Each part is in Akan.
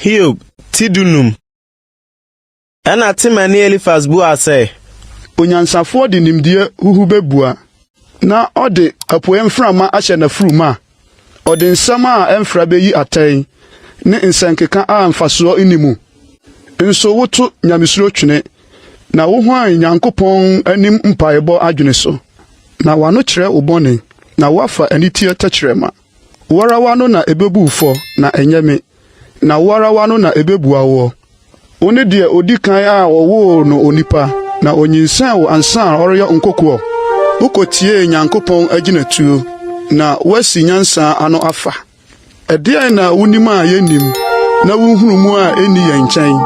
Hiob tidunum. Ena timani Elifas bua se. Onyansafo de nimdie huhu bebua. Na ode apoe mframa ahye na fruma. Ode nsam a emfra beyi atai. Ne nsankeka a mfaso inimu. Nso woto nyamesuro twene. Na wo ho an Nyankopon anim mpaebo adwene so. Na wano kyerɛ ubone. Na wafa anitie takyerema. Wara wano na ebebufo na enyeme. Na wara wano na ebebua wo. One de odi kan a wo no onipa. Na onyinsan wo ansan ɔreyɛ nkokoɔ. Ukotie Nyankopɔn agyinatuo na wasi nyansa ano afa. Ɛdeɛ na wonima a yenim na wonhunu mu a eni yɛ nkyɛn.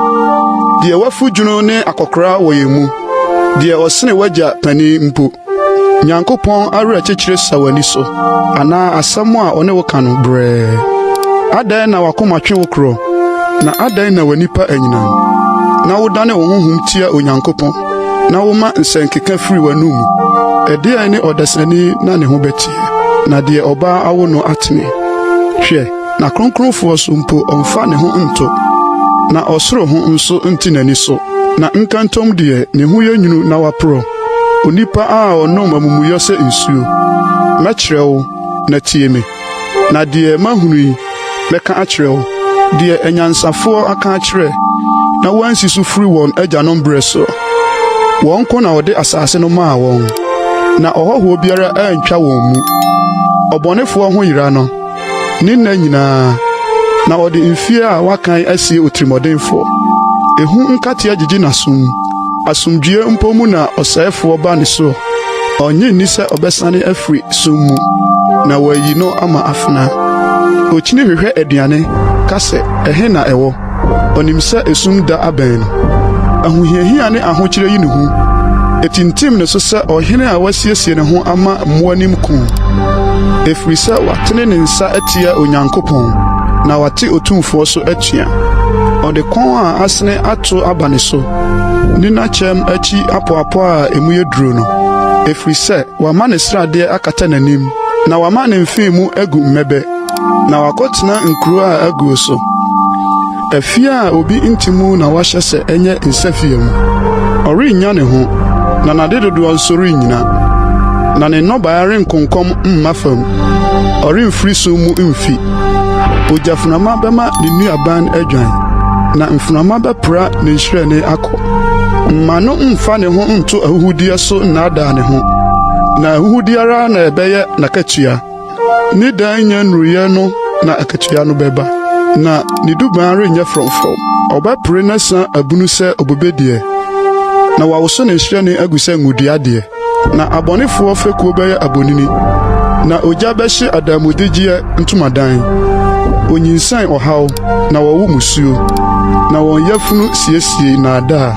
Deɛ wafu dwuno ne akɔkora wɔ yemu. Deɛ ɔsene wagya pani mpo. Nyankopɔn awura kyekyere sawani so. Ana asɛm a ɔne wo ka no brɛ. Adan na wakoma twe wo kro. Na adan na wanipa anyinam. Na wodane wo honhom tia Onyankopɔn. Na woma nsankeka firi wanum. Ɛdeɛ ne ɔdasani na ne ho betie. Na deɛ ɔba awo no atene. Hwɛ, na kronkronfo so mpo ɔmfa ne ho nto. Na ɔsoro ho nso nti n'ani so. Na nkantom deɛ ne ho yɛ nwunu na wapro. Onipa a ɔnom amumuyɔ sɛ nsuo. Mɛkyerɛ wo na tie me. Na deɛ mahunu yi mɛka akyerɛ wo. Deɛ anyansafo aka akyerɛ. Na wansi so firi wɔn agyanom brɛ so. Wɔn ko na ɔde asase no maa wɔn. Na ɔhɔho biara antwa wɔn mu. Ɔbɔnefoɔ ho yira no. Ne nna nyinaa. Na ɔde mfie a wakan asie otrimɔdenfoɔ. Ehu nkatea gyegye n'asom. Asomdwie mpo mu na ɔsɛefoɔ ba ne so. Ɔnye nni sɛ ɔbɛsane afiri som mu. Na wayi no ama afena. Okyini hwehwɛ aduane. Ka sɛ ɛhe na ɛwɔ. Ɔnim sɛ esum da abɛn no. Ahohiahia ne ahokyere yi ne ho. Etintim ne so sɛ ɔhene a wasiesie ne ho ama mmoanim ko. Efiri sɛ watene ne nsa atia Onyankopɔn. Na wate otumfoɔ so atua. Ɔde kɔn a asene ato aba ne so. Nina kyɛm akyi apoapo a emu yɛ duro no. Efiri sɛ wama ne sradeɛ akata n'anim. Na wama ne mfin mu agu mmɛbɛ. Na wakɔtena nkuro a aguo so. Afia a obi ntimu na wahyɛ sɛ ɛnyɛ nsafie mu. Ɔrenya ne ho. Na nade dodoɔ nso renyina. Na ne nnɔbae renkonkɔm mma fam. Ɔremfiri so mu mfi. Ogyaframa bɛma ne nuaban adwan. Na mframa bɛpra ne nhyirɛne akɔ. Mma no mfa ne ho nto ahuhudeɛ so nnaadaa ne ho. Na ahuhudeara na ɛbɛyɛ n'akatua. Ne dan nya nnuruyɛ no na akatua no bɛba. Na ne duban renyɛ frɔmfrɔm. Ɔbɛpere na sa abunu sɛ obobedie. Na wawoso ne nhyirɛne agu sɛ nguduadeɛ. Na abɔnefoɔ fekuo bɛyɛ abonini. Na ogya bɛhye adamudigyeɛ ntomadan. Onyinsan ɔhaw na wɔwo musuo. Na wɔn yafunu siesie naadaa.